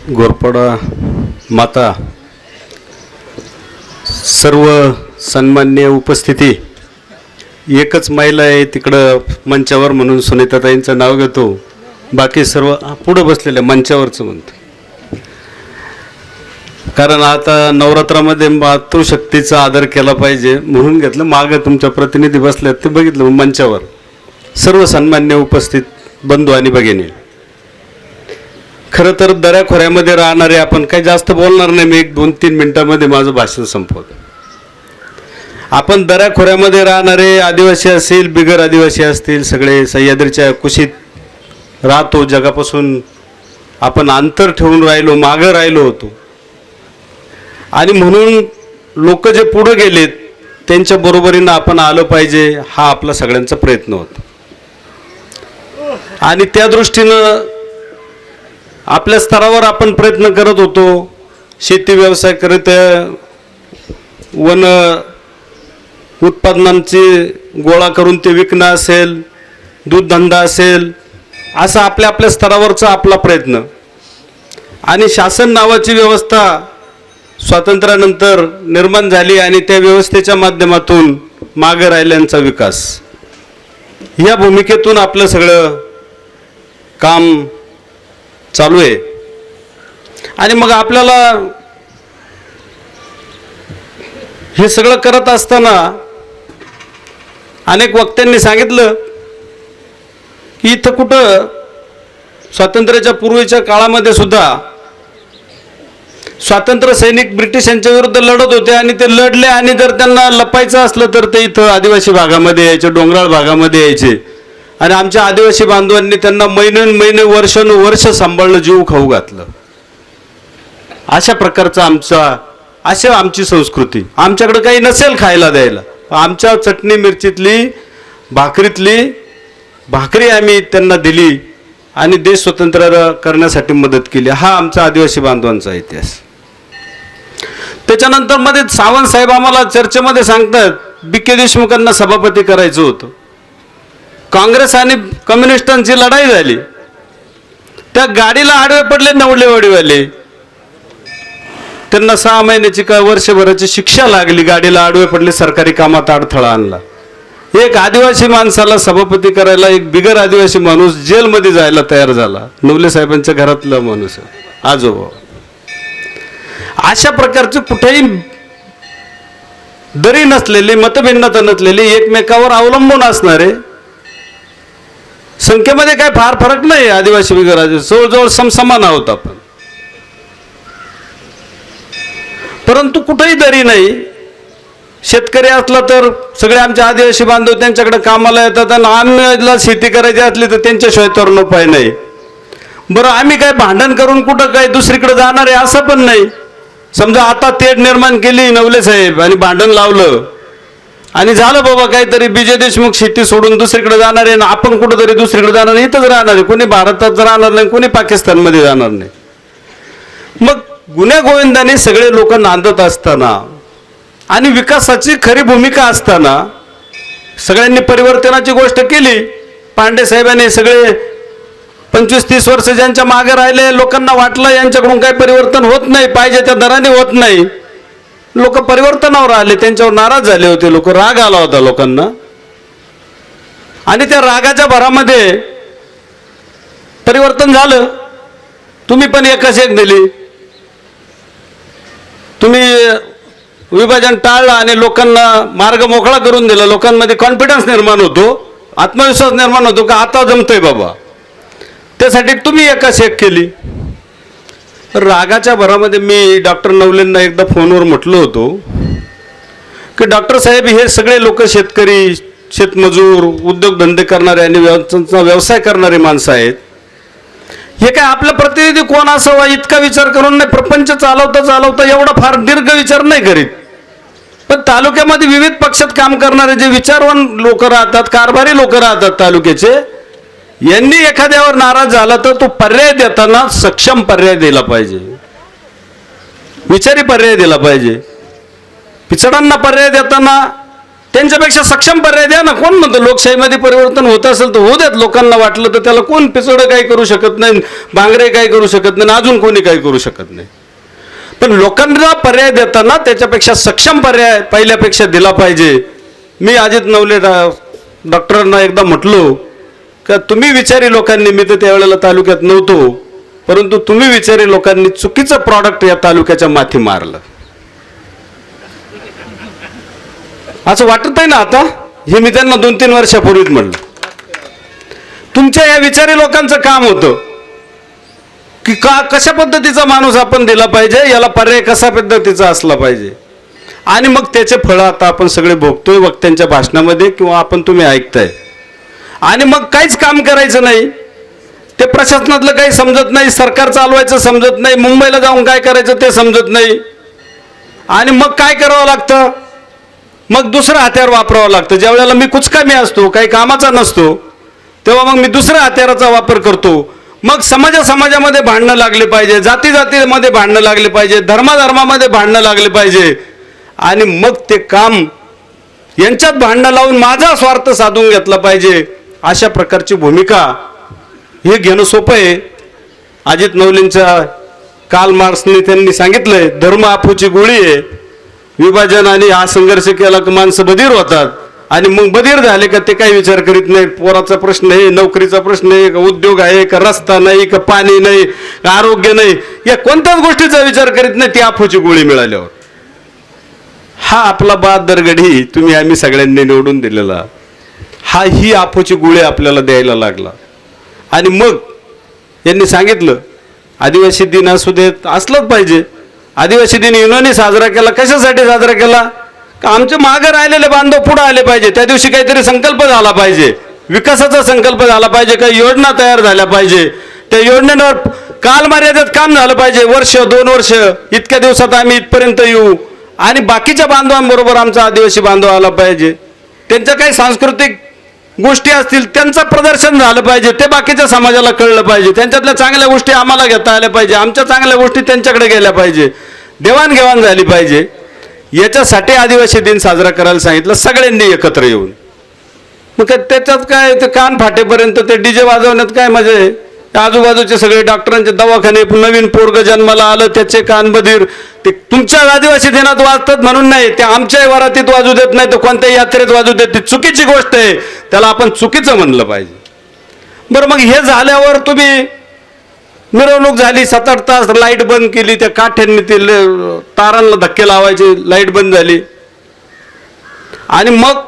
गोरपडा माता, सर्व सन्मान्य उपस्थिती, एकच महिला आहे तिकडं मंचावर म्हणून सुनीताताईंचं नाव घेतो, बाकी सर्व पुढं बसलेल्या मंचावरचं म्हणतो. कारण आता नवरात्रामध्ये मातृशक्तीचा आदर केला पाहिजे म्हणून घेतलं. मागं तुमच्या प्रतिनिधी बसल्यात ते बघितलं मंचावर. सर्व सन्मान्य उपस्थित बंधू आणि भगिनी, खरं तर दऱ्याखोऱ्यामध्ये राहणारे आपण काही जास्त बोलणार नाही. मी 1-2-3 मिनिटांमध्ये माझं भाषण संपवतो. आपण दऱ्याखोऱ्यामध्ये राहणारे आदिवासी असतील, बिगर आदिवासी असतील, सगळे सह्याद्रीच्या कुशीत राहतो. जगापासून आपण अंतर ठेवून राहिलो, मागं राहिलो होतो. आणि म्हणून लोक जे पुढे गेलेत त्यांच्या बरोबरीनं आपण आलं पाहिजे, हा आपला सगळ्यांचा प्रयत्न होता. आणि त्या दृष्टीनं आपल्या स्तरावर आपण प्रयत्न करत होतो. शेती व्यवसाय करत, वन उत्पादनांची गोळा करून ते विकणं असेल, दूधधंदा असेल, असा आपल्या आपल्या स्तरावरचा आपला प्रयत्न. आणि शासन नावाची व्यवस्था स्वातंत्र्यानंतर निर्माण झाली आणि त्या व्यवस्थेच्या माध्यमातून मागे राहिल्यांचा विकास, या भूमिकेतून आपलं सगळं काम चालू आहे. आणि मग आपल्याला हे सगळं करत असताना अनेक वक्त्यांनी सांगितलं की इथं कुठं स्वातंत्र्याच्या पूर्वीच्या काळामध्ये सुद्धा स्वातंत्र्य सैनिक ब्रिटिशांच्या विरुद्ध लढत होते आणि ते लढले. आणि जर त्यांना लपायचं असलं तर ते इथं आदिवासी भागामध्ये यायचे, डोंगराळ भागामध्ये यायचे. आणि आमच्या आदिवासी बांधवांनी त्यांना महिने वर्ष सांभाळलं, जीव खाऊ घातलं. अशा प्रकारचा आमची संस्कृती. आमच्याकडे काही नसेल खायला द्यायला, आमच्या चटणी मिरचीतली भाकरीतली भाकरी आम्ही त्यांना दिली आणि देश स्वतंत्र करण्यासाठी मदत केली. हा आमचा आदिवासी बांधवांचा इतिहास. त्याच्यानंतर मध्ये सावंत साहेब आम्हाला चर्चेमध्ये सांगतात बी.के. देशमुखांना सभापती करायचं होतं. काँग्रेस आणि कम्युनिस्टांची लढाई झाली. त्या गाडीला आडवे पडले नवलेवाडीवाले. त्यांना 6 महिन्याची का वर्षभराची शिक्षा लागली. गाडीला आडवे पडले, सरकारी कामात अडथळा आणला. एक आदिवासी माणसाला सभापती करायला एक बिगर आदिवासी माणूस जेलमध्ये जायला तयार झाला. नवले साहेबांच्या घरातला माणूस, आजोबा. अशा प्रकारचे कुठेही दरी नसलेली, मतभिन्नता नसलेली, एकमेकावर अवलंबून असणारे, संख्येमध्ये काय फार फरक नाही आदिवासी बिगर आदिवासी, जवळजवळ समसमान आहोत आपण. परंतु कुठेही दरी नाही. शेतकरी असला तर सगळे आमचे आदिवासी बांधव त्यांच्याकडे कामाला येतात आणि आम्हाला शेती करायची असली तर त्यांच्याशिवाय तरुणोपाय नाही. बरं, आम्ही काय भांडण करून कुठं काय दुसरीकडे जाणार आहे असं पण नाही. समजा आता तेढ निर्माण केली नवले साहेब आणि भांडण लावलं आणि झालं बाबा काहीतरी, बी.जे. देशमुख शेती सोडून दुसरीकडे जाणार आहे ना आपण कुठंतरी दुसरीकडे जाणार नाही, इथंच राहणार आहे. कोणी भारतात राहणार नाही, कोणी पाकिस्तानमध्ये जाणार नाही. मग गुन्ह्या गोविंदाने सगळे लोक नांदत असताना आणि विकासाची खरी भूमिका असताना सगळ्यांनी परिवर्तनाची गोष्ट केली. पांडे साहेबांनी सगळे 25-30 वर्ष ज्यांच्या मागे राहिले, लोकांना वाटलं यांच्याकडून काही परिवर्तन होत नाही, पाहिजे त्या दराने होत नाही. लोक परिवर्तनावर आले, त्यांच्यावर नाराज झाले होते लोक, राग आला होता लोकांना. आणि त्या रागाच्या भरामध्ये परिवर्तन झालं. तुम्ही पण एकच एक दिली, तुम्ही विभाजन टाळलं आणि लोकांना मार्ग मोकळा करून दिला. लोकांमध्ये कॉन्फिडन्स निर्माण होतो, आत्मविश्वास निर्माण होतो का आता जमतंय बाबा. त्यासाठी तुम्ही एकाच एक केली. रागाच्या भरामध्ये मी डॉक्टर नवलेंना एकदा फोनवर म्हटलं होतो की डॉक्टर साहेब, हे सगळे लोक शेतकरी, शेतमजूर, उद्योगधंदे करणारे आणि व्यवसाय करणारे माणसं आहेत. हे काय आपला प्रतिनिधी कोण असावा इतका विचार करून नाही, प्रपंच चालवता एवढा फार दीर्घ विचार नाही करीत. पण तालुक्यामध्ये विविध पक्षात काम करणारे जे विचारवान लोक राहतात, कारभारी लोक राहतात तालुक्याचे, यांनी एखाद्यावर नाराज झाला तर तो पर्याय देताना सक्षम पर्याय दिला पाहिजे, विचारी पर्याय दिला पाहिजे. पिछडांना पर्याय देताना त्यांच्यापेक्षा सक्षम पर्याय द्या ना. कोण म्हणतं लोकशाहीमध्ये परिवर्तन होत असेल तर होऊ द्यात. लोकांना वाटलं तर त्याला कोण पिसोडं काही करू शकत नाही, बांगरे काही करू शकत नाही, अजून कोणी काही करू शकत नाही. पण लोकांना पर्याय देताना त्याच्यापेक्षा सक्षम पर्याय पहिल्यापेक्षा दिला पाहिजे. मी अजित नवले डॉक्टरांना एकदा म्हटलो का तुम्ही विचारी लोकांनी, मी तर त्यावेळेला तालुक्यात नव्हतो, परंतु तुम्ही विचारी लोकांनी चुकीचं प्रॉडक्ट या तालुक्याच्या माथी मारलं. असं वाटत आहे ना आता. हे मी त्यांना 2-3 वर्षापूर्वीच म्हणलं. तुमच्या या विचारी लोकांचं काम होतं की कशा पद्धतीचा माणूस आपण दिला पाहिजे, याला पर्याय कशा पद्धतीचा असला पाहिजे. आणि मग त्याचे फळं आता आपण सगळे भोगतोय वक्त्यांच्या भाषणामध्ये किंवा आपण तुम्ही ऐकताय. आणि मग काहीच काम करायचं नाही. ते प्रशासनातलं काही समजत नाही, सरकार चालवायचं समजत नाही, मुंबईला जाऊन काय करायचं ते समजत नाही. आणि मग काय करावं लागतं, मग दुसरं हत्यार वापरावं लागतं. ज्या वेळेला मी कुचकामी असतो, काही कामाचा नसतो, तेव्हा मग मी दुसऱ्या हत्याराचा वापर करतो. मग समाजामध्ये भांडणं लागले पाहिजे, जातीमध्ये भांडणं लागले पाहिजे, धर्मामध्ये भांडणं लागले पाहिजे. आणि मग ते काम यांच्यात भांडणं लावून माझा स्वार्थ साधून घेतला पाहिजे. अशा प्रकारची भूमिका हे घेणं सोपं आहे. अजित नवलेंच्या कार्ल मार्क्सने त्यांनी सांगितलंय, धर्म आफूची गोळी आहे. विभाजन आणि हा संघर्ष केला की माणसं बधीर होतात. आणि मग बधीर झाले का ते काही विचार करीत नाही. पोराचा प्रश्न आहे, नोकरीचा प्रश्न आहे, का उद्योग आहे, का रस्ता नाही, का पाणी नाही, का आरोग्य नाही, या कोणत्याच गोष्टीचा विचार करीत नाही. ती आफूची गोळी मिळाल्यावर. हा आपला बहादरगडी तुम्ही आम्ही सगळ्यांनी निवडून दिलेला, ही आफूची गोळी आपल्याला द्यायला लागला. आणि मग यांनी सांगितलं आदिवासी दिन असू देत, असलंच पाहिजे. आदिवासी दिन युनोनी साजरा केला. कशासाठी साजरा केला, का आमचे मागे राहिलेले बांधव पुढे आले पाहिजे. त्या दिवशी काहीतरी संकल्प झाला पाहिजे, विकासाचा संकल्प झाला पाहिजे, काही योजना तयार झाल्या पाहिजे. त्या योजनेवर कालमर्यादेत काम झालं पाहिजे. 1-2 वर्ष, इतक्या दिवसात आम्ही इथपर्यंत येऊ. आणि बाकीच्या बांधवांबरोबर आमचा आदिवासी बांधव आला पाहिजे. त्यांच्या काही सांस्कृतिक गोष्टी असतील त्यांचं प्रदर्शन झालं पाहिजे, ते बाकीच्या समाजाला कळलं पाहिजे. त्यांच्यातल्या चांगल्या गोष्टी आम्हाला घेता आल्या पाहिजे, आमच्या चांगल्या गोष्टी त्यांच्याकडे गेल्या पाहिजे, देवाणघेवाण झाली पाहिजे. याच्यासाठी आदिवासी दिन साजरा करायला सांगितलं सगळ्यांनी एकत्र येऊन. मग त्याच्यात काय, ते कान फाटेपर्यंत ते डीजे वाजवण्यात काय मजा आहे. आजूबाजूचे सगळे डॉक्टरांचे दवाखाने, नवीन पोरग जन्माला आलं त्याचे कान बधीर, ते तुमच्या आदिवासी दिनात वाजतात म्हणून नाही, ते आमच्या वरातीत वाजू देत नाही, तर कोणत्याही यात्रेत वाजू देत. ती चुकीची गोष्ट आहे, त्याला आपण चुकीचं म्हणलं पाहिजे. बरं, मग हे झाल्यावर तुम्ही मिरवणूक झाली, 7-8 तास लाईट बंद केली, त्या काठ्यांनी ते तारांना धक्के लावायचे, लाईट बंद झाली. आणि मग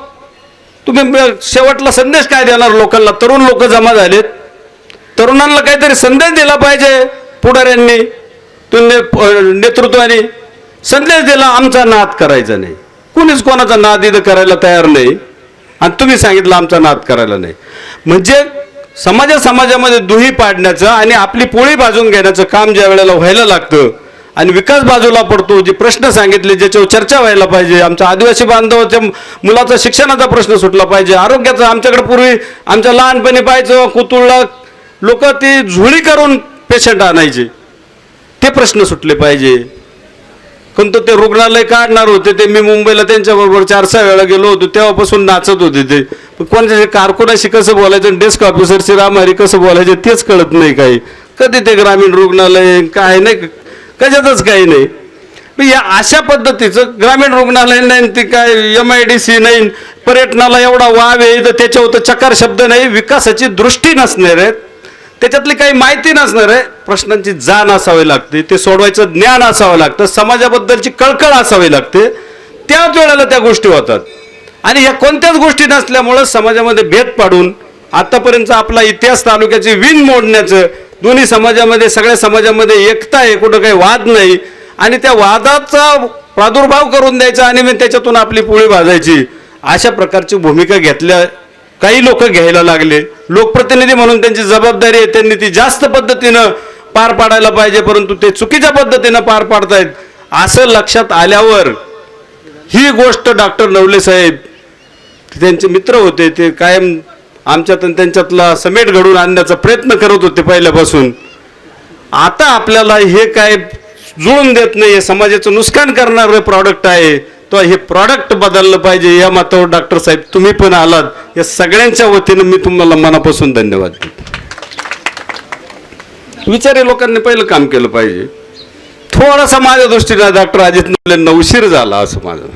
तुम्ही शेवटला संदेश काय देणार लोकांना. तरुण लोक जमा झालेत, तरुणांना काहीतरी संदेश दिला पाहिजे. पुढाऱ्यांनी, नेतृत्वाने संदेश दिला, आमचा नाद करायचा नाही. कुणीच कोणाचा नाद इथं करायला तयार नाही. आणि तुम्ही सांगितलं आमचा नाद करायला नाही. म्हणजे समाजामध्ये दुही पाडण्याचं आणि आपली पोळी भाजून घेण्याचं काम ज्या वेळेला व्हायला लागतं आणि विकास बाजूला पडतो, जे प्रश्न सांगितले ज्याच्यावर चर्चा व्हायला पाहिजे, आमच्या आदिवासी बांधवाच्या मुलाचा शिक्षणाचा प्रश्न सुटला पाहिजे, आरोग्याचा. आमच्याकडे पूर्वी आमच्या लहानपणी पाहायचं कुतुळला लोक ती झुळी करून पेशंट आणायचे, ते प्रश्न सुटले पाहिजे. कोणतं ते रुग्णालय काढणार होते, ते मी मुंबईला त्यांच्याबरोबर 4-6 वेळा गेलो होतो, तेव्हापासून नाचत होते ते. कोणाच्या कारकुनाशी कसं बोलायचं, डेस्क ऑफिसरशी रामहरी कसं बोलायचे तेच कळत नाही काही. कधी ते ग्रामीण रुग्णालय काय नाही, कशातच काही नाही. या अशा पद्धतीचं ग्रामीण रुग्णालय नाही, ते काय MIDC नाही, पर्यटनाला एवढा वाव आहे तर त्याच्यावर चकार शब्द नाही, विकासाची दृष्टी नसणार आहे, त्याच्यातली काही माहिती नसणार आहे. प्रश्नांची जाण असावी लागते, ते सोडवायचं ज्ञान असावं लागतं, समाजाबद्दलची कळकळ असावी लागते, त्याच वेळेला त्या गोष्टी होतात. आणि ह्या कोणत्याच गोष्टी नसल्यामुळं समाजामध्ये भेद पाडून आतापर्यंत आपला इतिहास तालुक्याची विण मोडण्याचं, दोन्ही समाजामध्ये सगळ्या समाजामध्ये एकता आहे, कुठं काही वाद नाही, आणि त्या वादाचा प्रादुर्भाव करून द्यायचा आणि मग त्याच्यातून आपली पोळी भाजायची, अशा प्रकारची भूमिका घेतल्या काही लोक घ्यायला लागले. लोकप्रतिनिधी म्हणून त्यांची जबाबदारी आहे, त्यांनी ती जास्त पद्धतीनं पार पाडायला पाहिजे, परंतु ते चुकीच्या पद्धतीनं पार पाडतायत. असं लक्षात आल्यावर ही गोष्ट डॉक्टर नवले साहेब त्यांचे मित्र होते, ते कायम आमच्यात त्यांच्यातला समेट घडवून आणण्याचा प्रयत्न करत होते पहिल्यापासून. आता आपल्याला हे काय जुळून देत नाही, हे समाजाचं नुकसान करणारं प्रॉडक्ट आहे, तर हे प्रॉडक्ट बदललं पाहिजे या मतावर डॉक्टर साहेब तुम्ही पण आलात. या सगळ्यांच्या वतीनं मी तुम्हाला मनापासून धन्यवाद देतो. विचारी लोकांनी पहिलं काम केलं पाहिजे. थोडासा माझ्या दृष्टीने डॉक्टर अजित नवलेंना उशीर झाला असं माझं,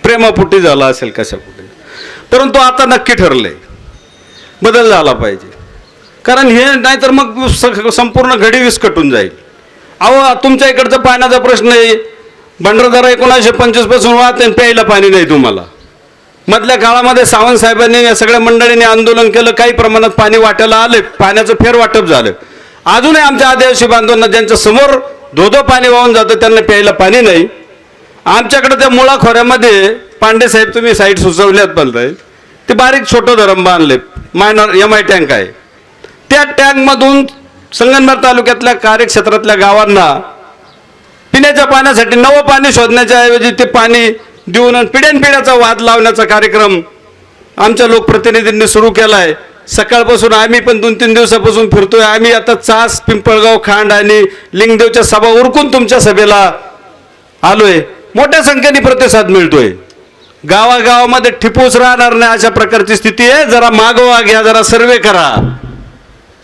प्रेमापोटी झाला असेल कशापोटी, परंतु आता नक्की ठरलंय बदल झाला पाहिजे. कारण हे नाहीतर मग संपूर्ण घडी विस्कटून जाईल. अहो तुमच्या इकडचा पाण्याचा प्रश्न आहे, भंडारदरा 1925 पासून वाहते, प्यायला पाणी नाही तुम्हाला. मधल्या काळामध्ये सावंत साहेबांनी या सगळ्या मंडळींनी आंदोलन केलं, काही प्रमाणात पाणी वाटायला आले, पाण्याचं फेरवाटप झालं. अजूनही आमच्या आदिवासी बांधवांना ज्यांच्या समोर धोधो पाणी वाहून जातं त्यांना प्यायला पाणी नाही. आमच्याकडे त्या मुळा खोऱ्यामध्ये पांडे साहेब तुम्ही साईट सुचवल्यात बोलताय, ते बारीक छोटं धरण बांधले, मायनर MI टँक आहे. त्या टँकमधून संगमनेर तालुक्यातल्या कार्यक्षेत्रातल्या गावांना पिण्याच्या पाण्यासाठी नवं पाणी शोधण्याच्या ऐवजी ते पाणी देऊन पिढ्यानपिढ्याचा वाद लावण्याचा कार्यक्रम आमच्या लोकप्रतिनिधींनी सुरू केला आहे. सकाळपासून आम्ही पण 2-3 दिवसापासून फिरतोय. आम्ही आता चास, पिंपळगाव, खांड आणि लिंगदेवच्या सभा उरकून तुमच्या सभेला आलोय. मोठ्या संख्येने प्रतिसाद मिळतोय. गावागावामध्ये ठिपूस राहणार नाही अशा प्रकारची स्थिती आहे. जरा मागोवा घ्या, जरा सर्वे करा,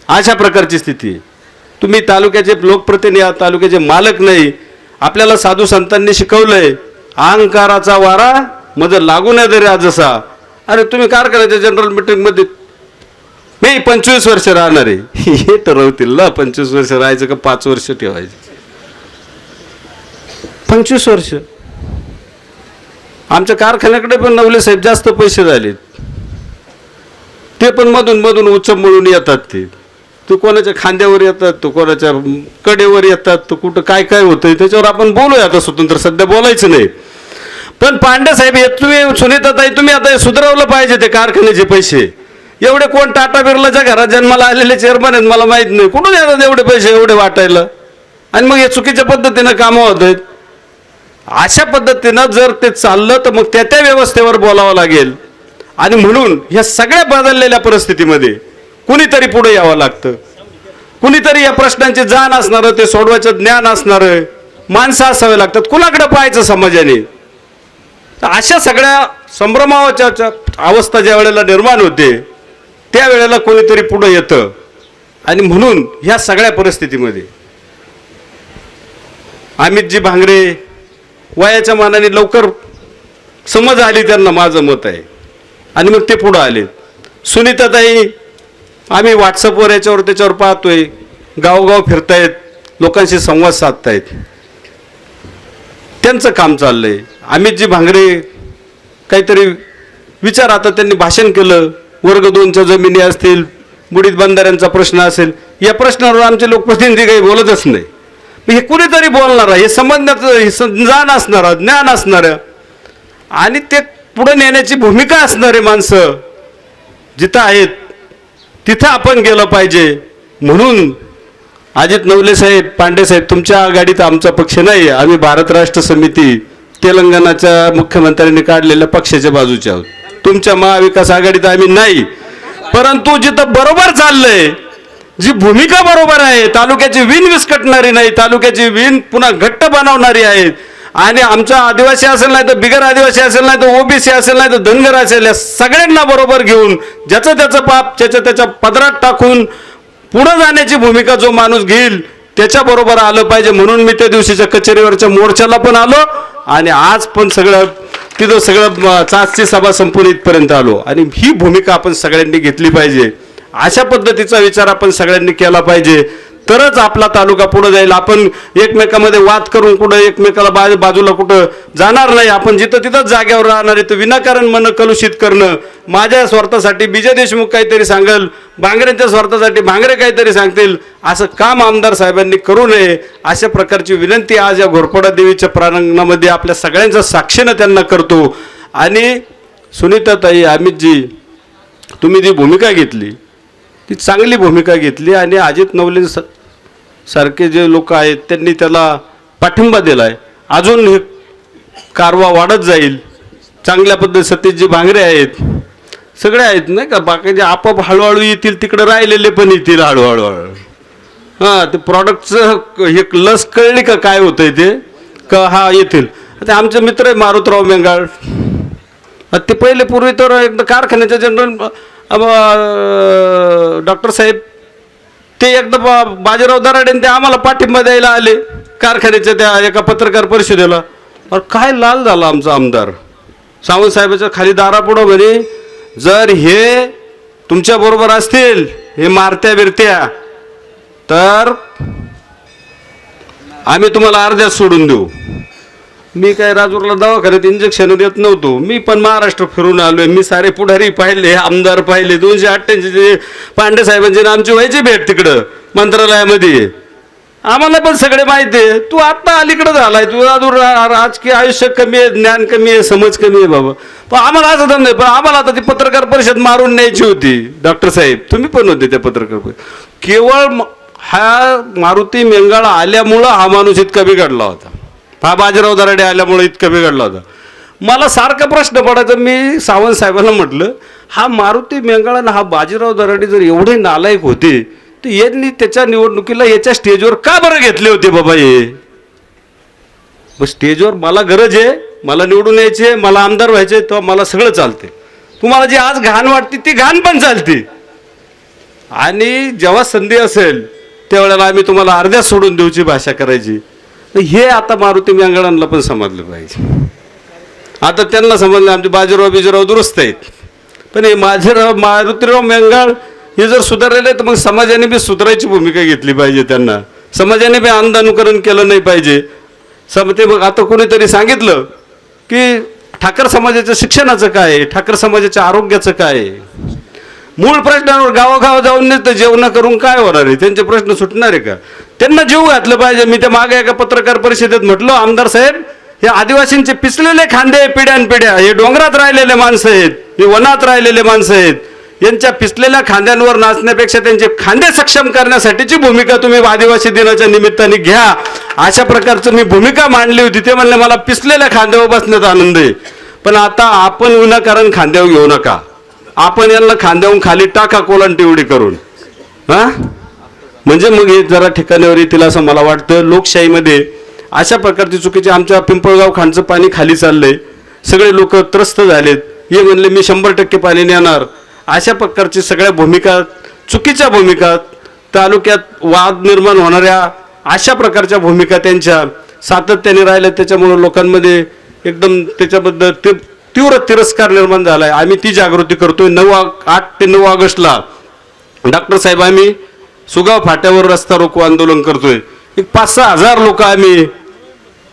अशा प्रकारची स्थिती आहे. तुम्ही तालुक्याचे लोकप्रतिनिधी आहात, तालुक्याचे मालक नाही. आपल्याला साधू संतांनी शिकवलंय, अहंकाराचा वारा मग लागू नये तरी आज जसा. अरे तुम्ही कारखान्याच्या जनरल मीटिंगमध्ये मी 25 वर्ष राहणार आहे, हे ठरवतील ना 25 वर्ष राहायचं का 5 वर्ष ठेवायचं. 25 वर्ष आमच्या कारखान्याकडे पण नवले साहेब जास्त पैसे झालेत, ते पण मधून मधून उचंबळून येतात. ते कोणाच्या खांद्यावर येतात, तो कोणाच्या कडेवर येतात, तो कुठं काय काय होतंय त्याच्यावर आपण बोलूया. आता स्वतंत्र सध्या बोलायचं नाही. पण पांडे साहेब हे तुम्ही, सुनीताताई तुम्ही आता सुधारवलं पाहिजे ते कारखान्याचे पैसे. एवढे कोण टाटा बिर्लाच्या घरात जन्माला आलेले चेअरमन आहेत मला माहित नाही, कुठून येतात एवढे पैसे एवढे वाटायला. आणि मग हे चुकीच्या पद्धतीनं कामं होत आहेत. अशा पद्धतीनं जर ते चाललं तर मग त्या व्यवस्थेवर बोलावं लागेल. आणि म्हणून ह्या सगळ्या बदललेल्या परिस्थितीमध्ये कुणीतरी पुढे यावं लागतं. कुणीतरी या प्रश्नांची जाण असणारं, ते सोडवायचं ज्ञान असणारं माणसं असावे लागतात. कुणाकडे पाहायचं समाजाने. अशा सगळ्या संभ्रमाच्या अवस्था ज्या वेळेला निर्माण होते त्यावेळेला कोणीतरी पुढे येतं. आणि म्हणून ह्या सगळ्या परिस्थितीमध्ये अमितजी भांगरे वयाच्या मानाने लवकर समज आली त्यांना, माझं मत आहे, आणि मग ते पुढं आले. सुनीताताई आम्ही व्हॉट्सअपवर याच्यावर त्याच्यावर पाहतोय, गावगाव फिरतायत, लोकांशी संवाद साधतायत, त्यांचं काम चाललंय. अमितजी भांगरे काहीतरी विचार, आता त्यांनी भाषण केलं, वर्ग 2च्या जमिनी असतील, बुडीत बंधाऱ्यांचा प्रश्न असेल, या प्रश्नावर आमचे लोकप्रतिनिधी काही बोलतच नाही. हे कुणीतरी बोलणार, हे समजण्याचं जाण असणार, ज्ञान असणार, आणि ते पुढे नेण्याची भूमिका असणारे माणसं जिथं आहेत तिथं आपण गेलं पाहिजे. म्हणून अजित नवले साहेब, पांडे साहेब, तुमच्या आघाडीत आमचा पक्ष नाही. आम्ही भारत राष्ट्र समिती तेलंगणाच्या मुख्यमंत्र्यांनी काढलेल्या पक्षाच्या बाजूचे आहोत. तुमच्या महाविकास आघाडीत आम्ही नाही. परंतु जिथं बरोबर चाललंय, जी भूमिका बरोबर आहे, तालुक्याची वीण विस्कटणारी नाही, तालुक्याची वीण पुन्हा घट्ट बनवणारी आहे, आणि आमचा आदिवासी असेल नाही तर बिगर आदिवासी असेल नाही तर OBC असेल नाही तर धनगर असेल, या सगळ्यांना बरोबर घेऊन ज्याचं त्याचं पाप त्याच्या पदरात टाकून पुढे जाण्याची भूमिका जो माणूस घेईल त्याच्याबरोबर आलं पाहिजे. म्हणून मी त्या दिवशीच्या कचेरीवरच्या मोर्चाला पण आलो, आणि आज पण सगळं तिथं सगळं चाचणी सभा संपून इथपर्यंत आलो. आणि ही भूमिका आपण सगळ्यांनी घेतली पाहिजे. अशा पद्धतीचा विचार आपण सगळ्यांनी केला पाहिजे, तरच आपला तालुका पुढे जाईल. आपण एकमेकांमध्ये वाद करून कुठं एकमेकाला बाजूला कुठं जाणार नाही. आपण जिथं तिथंच जाग्यावर राहणार आहे. तर विनाकारण मन कलुषित करणं, माझ्या स्वार्थासाठी विजय देशमुख काहीतरी सांगेल, भांगरेंच्या स्वार्थासाठी भांगरे काहीतरी सांगतील, असं काम आमदार साहेबांनी करू नये. अशा प्रकारची विनंती आज या घोरपडा देवीच्या प्रांगणामध्ये आपल्या सगळ्यांच्या साक्षीनं त्यांना करतो. आणि सुनीताताई, अमितजी, तुम्ही जी भूमिका घेतली ती चांगली भूमिका घेतली, आणि अजित नवले सारखे जे लोक आहेत त्यांनी त्याला पाठिंबा दिला आहे. अजून हे कारवा वाढत जाईल. चांगल्या पद्धती सतीशजी भांगरे आहेत, सगळे आहेत नाही का, बाकीचे आपोआप हळूहळू येतील, तिकडे राहिलेले पण येतील हळूहळू. हां, ते प्रॉडक्टचं हे लस कळली का काय होतंय ते का, हा येतील. आता आमचे मित्र आहे मारुतराव मेंगाळ, ते पहिले पूर्वी तर एकदा कारखान्याचे जनरल डॉक्टर साहेब ते एकदा बाजीराव दराडे ते आम्हाला पाठिंबा द्यायला आले कारखान्याच्या त्या एका पत्रकार परिषदेला. और काय लाल झाला आमचा आमदार सावंत साहेबाच्या खाली दारापुढं म्हणे, जर हे तुमच्या बरोबर असतील हे मारत्या बिरत्या तर आम्ही तुम्हाला अर्ध्यात सोडून देऊ. मी काय राजूरला दवाखान्यात इंजेक्शन देत नव्हतो, मी पण महाराष्ट्र फिरून आलोय. मी सारे पुढारी पाहिले, आमदार पाहिले. 288 पांडे साहेबांची आमची व्हायची भेट तिकडं मंत्रालयामध्ये, आम्हाला पण सगळे माहिती आहे. तू आत्ता अलीकडं झालाय, तू अजून राजकीय आयुष्य कमी आहे, ज्ञान कमी आहे, समज कमी आहे बाबा. पण आम्हाला असं धंदा नाही. पण आम्हाला आता ती पत्रकार परिषद मारून न्यायची होती. डॉक्टर साहेब तुम्ही पण होते त्या पत्रकार परिषद. केवळ हा मारुती मेंगाळ आल्यामुळं हा माणूस इतका बिघडला होता, हा बाजीराव दराडे आल्यामुळे इतका बिघडला होता. मला सारखा प्रश्न पडायचा. मी सावंत साहेबांना म्हटलं, हा मारुती मेंगाळ आणि हा बाजीराव दराडे जर एवढे नालायक होते तर यांनी त्याच्या निवडणुकीला याच्या स्टेजवर का बरं घेतले होते बाबा? हे स्टेजवर मला गरज आहे, मला निवडून यायचे, मला आमदार व्हायचे, तेव्हा मला सगळं चालते. तुम्हाला जी आज घाण वाटते ती घाण पण चालते. आणि जेव्हा संधी असेल त्यावेळेला आम्ही तुम्हाला अर्ध्यात सोडून देऊची भाषा करायची. हे आता मारुती मेंगाळांना पण समजलं पाहिजे. आता त्यांना समजलं आमचे बाजीराव दुरुस्त आहेत, पण हे मारुतीराव मेंगाळ हे जर सुधारलेले तर मग समाजाने बी सुधारायची भूमिका घेतली पाहिजे. त्यांना समाजाने बी अंधानुकरण केलं नाही पाहिजे. ते मग आता कोणीतरी सांगितलं की ठाकर समाजाच्या शिक्षणाचं काय आहे, ठाकर समाजाच्या आरोग्याचं काय आहे. मूळ प्रश्नांवर गावागाव जाऊन नाही तर जेवण करून काय होणार आहे, त्यांचे प्रश्न सुटणार आहे का? त्यांना जीव घातलं पाहिजे. मी त्या मागे एका पत्रकार परिषदेत म्हटलं, आमदार साहेब हे आदिवासींचे पिचलेले खांदे पिढ्यानपिढ्या, हे डोंगरात राहिलेले माणसं आहेत, हे वनात राहिलेले माणसं आहेत, यांच्या पिचलेल्या खांद्यांवर नाचण्यापेक्षा त्यांचे खांदे सक्षम करण्यासाठीची भूमिका तुम्ही आदिवासी दिनाच्या निमित्ताने घ्या, अशा प्रकारचं मी भूमिका मांडली होती. ते म्हणले मला पिचलेल्या खांद्यावर बसण्याचा आनंद आहे, पण आता आपण विनाकारण खांद्यावर घेऊ नका, आपण यांना खांद्यावरून खाली टाका कोलांटी उडी करून. हा म्हणजे मग हे जरा ठिकाणावर येतील असं मला वाटतं. लोकशाहीमध्ये अशा प्रकारची चुकीची, आमच्या पिंपळगाव खांडचं पाणी खाली चाललंय, सगळे लोक त्रस्त झालेत. हे म्हणले मी 100% पाणी नेणार. अशा प्रकारची सगळ्या भूमिका, चुकीच्या भूमिका, तालुक्यात वाद निर्माण होणाऱ्या अशा प्रकारच्या भूमिका त्यांच्या सातत्याने राहिल्या. त्याच्यामुळे लोकांमध्ये एकदम त्याच्याबद्दल तीव्र तिरस्कार निर्माण झालाय. आम्ही ती जागृती करतोय. 8 ते 9 ऑगस्टला डॉक्टर साहेब आम्ही सुगाव फाट्यावर रस्ता रोको आंदोलन करतोय. एक 5-6 हजार लोक आम्ही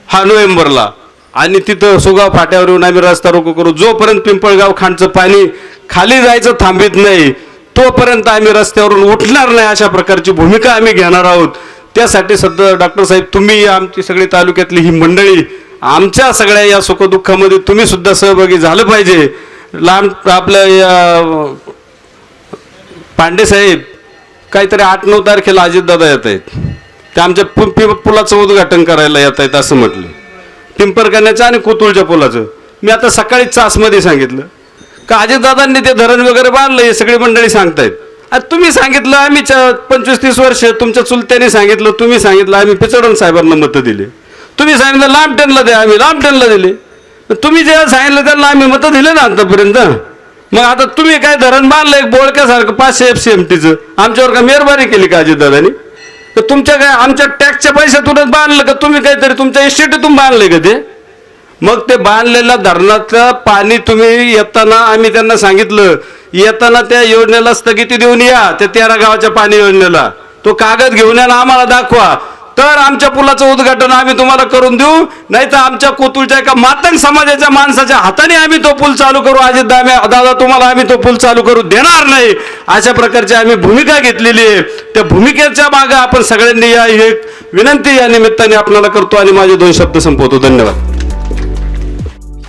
हा नोव्हेंबरला, आणि तिथं सुगाव फाट्यावर येऊन आम्ही रस्ता रोको करू. जोपर्यंत पिंपळगाव खांडचं पाणी खाली जायचं थांबित नाही तोपर्यंत आम्ही रस्त्यावरून उठणार नाही, अशा प्रकारची भूमिका आम्ही घेणार आहोत. त्यासाठी सध्या डॉक्टर साहेब तुम्ही, आमची सगळी तालुक्यातली ही मंडळी, आमच्या सगळ्या या सुखदुःखामध्ये तुम्ही सुद्धा सहभागी झालं पाहिजे. लांब आपल्या या पांडे साहेब काहीतरी 8-9 तारखेला अजितदादा येत आहेत, ते आमच्या पुलाचं उद्घाटन करायला येत आहेत असं म्हटलं, पिंपरकण्याचं आणि कोतुळच्या पुलाचं. मी आता सकाळी चासमध्ये सांगितलं का अजितदादांनी ते धरण वगैरे बांधलं, हे सगळी मंडळी सांगतायत. आता तुम्ही सांगितलं, आम्ही 25-30 वर्ष तुमच्या चुलत्याने सांगितलं, तुम्ही सांगितलं, आम्ही पिचडण साहेबांना मतं दिले. तुम्ही सांगितलं लांबटेनला द्या, आम्ही लांबटेनला दिले. तुम्ही जे सांगितलं त्यांना आम्ही मतं दिले ना आतापर्यंत. मग आता तुम्ही काय धरण बांधलं एक बोळक्यासारखं 500 FCMTचं, आमच्यावर काय मेहरबानी केली का अजितदादांनी? तर तुमच्या काय आमच्या टॅक्सच्या पैशातूनच बांधलं का? तुम्ही काहीतरी तुमच्या इस्टेटीतून बांधलंय का ते? मग ते बांधलेल्या धरणाचं पाणी तुम्ही येताना, आम्ही त्यांना सांगितलं येताना त्या योजनेला स्थगिती देऊन या, त्या 13 गावाच्या पाणी योजनेला तो कागद घेऊन या, आम्हाला दाखवा, तर आमच्या पुलाचं उद्घाटन आम्ही तुम्हाला करून देऊ. नाही तर आमच्या कोतुळच्या एका मातंग समाजाच्या माणसाच्या हाताने आम्ही तो पूल चालू करू. अजित दादा तुम्हाला आम्ही तो पूल चालू करू देणार नाही, अशा प्रकारची आम्ही भूमिका घेतलेली आहे. त्या भूमिकेच्या मागे आपण सगळ्यांनी या एक विनंती या निमित्ताने आपल्याला करतो आणि माझे 2 शब्द संपवतो. धन्यवाद.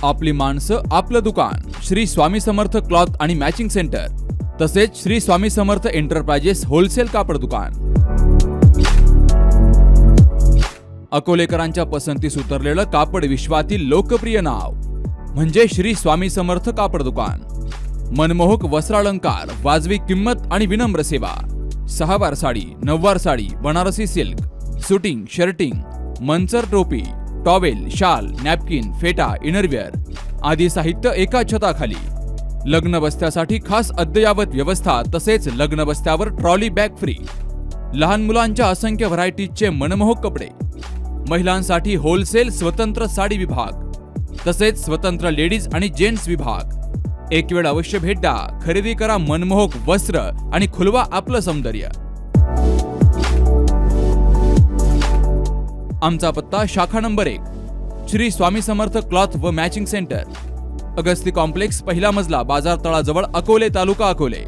आपली माणसं आपलं दुकान, श्री स्वामी समर्थ क्लॉथ आणि मॅचिंग सेंटर, तसेच श्री स्वामी समर्थ एंटरप्राइजेस होलसेल कापड दुकान. अकोलेकरांच्या पसंतीस उतरलेलं कापड विश्वातील लोकप्रिय नाव म्हणजे श्री स्वामी समर्थ कापड दुकान. मनमोहक वस्त्रालंकार, वाजवी किंमत आणि विनम्र सेवा. 6 वार साडी, 9 वार sari, Banarasi silk, suiting, shirting, Manchar टोपी, टॉवेल, शाल, नॅपकिन, फेटा, इनरवेअर आदी साहित्य एका छताखाली. लग्न बस्त्यासाठी खास अद्ययावत व्यवस्था तसेच लग्न बस्त्यावर ट्रॉली बॅग फ्री. लहान मुलांच्या असंख्य व्हरायटीजचे मनमोहक कपडे. महिलांसाठी होलसेल स्वतंत्र साडी विभाग तसेच स्वतंत्र लेडीज आणि जेंट्स विभाग. एक वेळ अवश्य भेट द्या. खरेदी करा मनमोहक वस्त्र आणि खुलवा आपलं सौंदर्य. आमचा पत्ता शाखा नंबर 1 श्री स्वामी समर्थ क्लॉथ व मॅचिंग सेंटर, अगस्ती कॉम्प्लेक्स, पहिला मजला, बाजार तळाजवळ, अकोले, तालुका अकोले.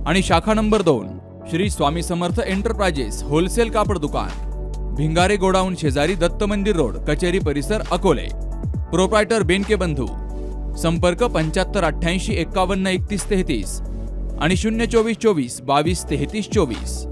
आणि शाखा number 2 Shri Swami Samarth enterprises wholesale कापड दुकान, भिंगारे गोडाऊन शेजारी, दत्त मंदिर रोड, कचेरी परिसर, अकोले. प्रोप्रायटर बेनके बंधू. संपर्क 75 88 51 31 33 आणि 024 24 22 33 24.